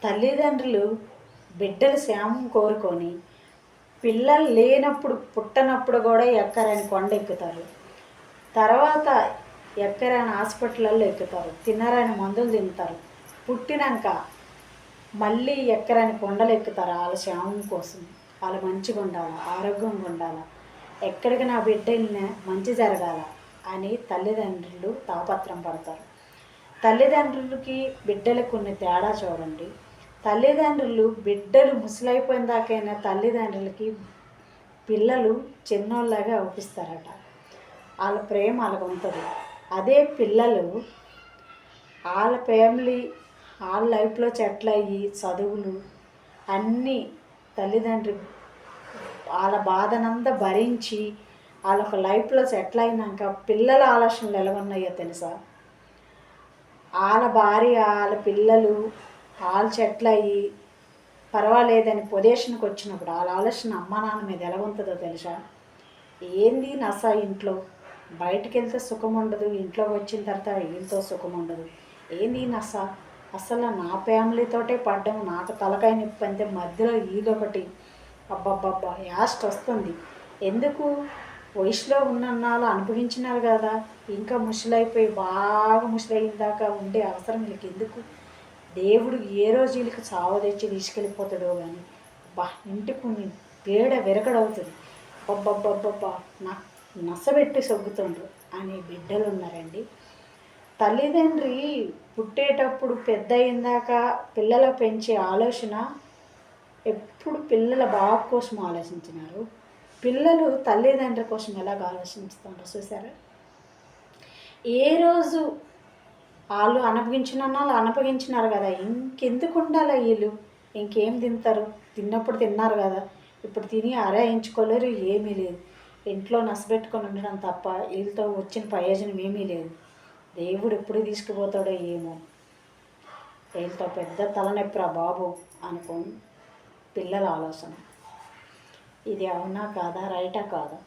తల్లిదండ్రులు బిడ్డల క్షేమం కోరుకొని పిల్లలు లేనప్పుడు పుట్టనప్పుడు కూడా ఎక్కరని కొండ ఎక్కుతారు. తర్వాత ఎక్కరని హాస్పిటల్లో ఎక్కుతారు. తినరని మందులు తింటారు. పుట్టినాక మళ్ళీ ఎక్కరని కొండలు ఎక్కుతారు వాళ్ళ క్షేమం కోసం. వాళ్ళు మంచిగా ఉండాలి, ఆరోగ్యంగా ఉండాలి, ఎక్కడికి నా బిడ్డ వెళ్ళినా మంచి జరగాల అని తల్లిదండ్రులు తాపత్రం పడతారు. తల్లిదండ్రులకి బిడ్డలకు కొన్ని తేడా చూడండి. తల్లిదండ్రులు బిడ్డలు ముసలైపోయిన దాకైనా తల్లిదండ్రులకి పిల్లలు చిన్నోళ్ళలాగా అవుపిస్తారట. వాళ్ళ ప్రేమ వాళ్ళకు ఉంటుంది. అదే పిల్లలు వాళ్ళ ఫ్యామిలీ వాళ్ళ లైఫ్లో సెటిల్ అయ్యి చదువులు అన్నీ తల్లిదండ్రులు వాళ్ళ బాధనంతా భరించి వాళ్ళొక లైఫ్లో సెటిల్ అయినాక పిల్లల ఆలోచనలు ఎలా ఉన్నాయో తెలుసా? వాళ్ళ భార్య వాళ్ళ పిల్లలు వాళ్ళు సెటిల్ అయ్యి పర్వాలేదని పొజిషన్కి వచ్చినప్పుడు వాళ్ళ ఆలోచన అమ్మ నాన్న మీద ఎలా ఉంటుందో తెలుసా? ఏంది నస, ఇంట్లో బయటికి వెళ్తే సుఖం ఉండదు, ఇంట్లోకి వచ్చిన తర్వాత వీళ్ళతో సుఖం ఉండదు, ఏంది నస, అసలు నా ఫ్యామిలీతోటే పడ్డం, నాకు తలకాయ నొప్పి అంతే, మధ్యలో ఈదొకటి, అబ్బబ్బబ్బా యాస్ట్ వస్తుంది. ఎందుకు? వయసులో ఉన్నన్నాళ్ళు అనుభవించినారు కదా, ఇంకా ముసలైపోయి బాగా ముసలైన దాకా ఉండే అవసరం వీళ్ళకి ఎందుకు? దేవుడు ఏ రోజు వీళ్ళకి చావు తెచ్చి తీసుకెళ్ళిపోతాడో కానీ బా ఇంటికి పేడ విరగడవుతుంది. అబ్బబ్బబ్బబ్బా నా నసబెట్టి సొగ్గుతుండ్రు అనే బిడ్డలు ఉన్నారండి. తల్లిదండ్రి పుట్టేటప్పుడు పెద్ద అయిందాక పిల్లలు పెంచే ఆలోచన ఎప్పుడు పిల్లల బాగు కోసం ఆలోచించినారు. పిల్లలు తల్లిదండ్రుల కోసం ఎలాగ ఆలోచిస్తుంటారు చూసారా? ఏ రోజు వాళ్ళు అనుభవించినారు కదా, ఇంకెందుకు ఉండాలి వీళ్ళు, ఇంకేం తింటారు, తిన్నప్పుడు తిన్నారు కదా, ఇప్పుడు తిని ఆరాయించుకోలేరు, ఏమీ లేదు, ఇంట్లో నసబెట్టుకొని ఉండడం తప్ప వీళ్ళతో వచ్చిన ప్రయోజనం ఏమీ లేదు. దేవుడు ఎప్పుడు తీసుకుపోతాడో ఏమో, వీళ్ళతో పెద్ద తలనొప్పిరా బాబు అనుకోని పిల్లల ఆలోచన. ఇది అవునా కాదా, రైటా కాదా?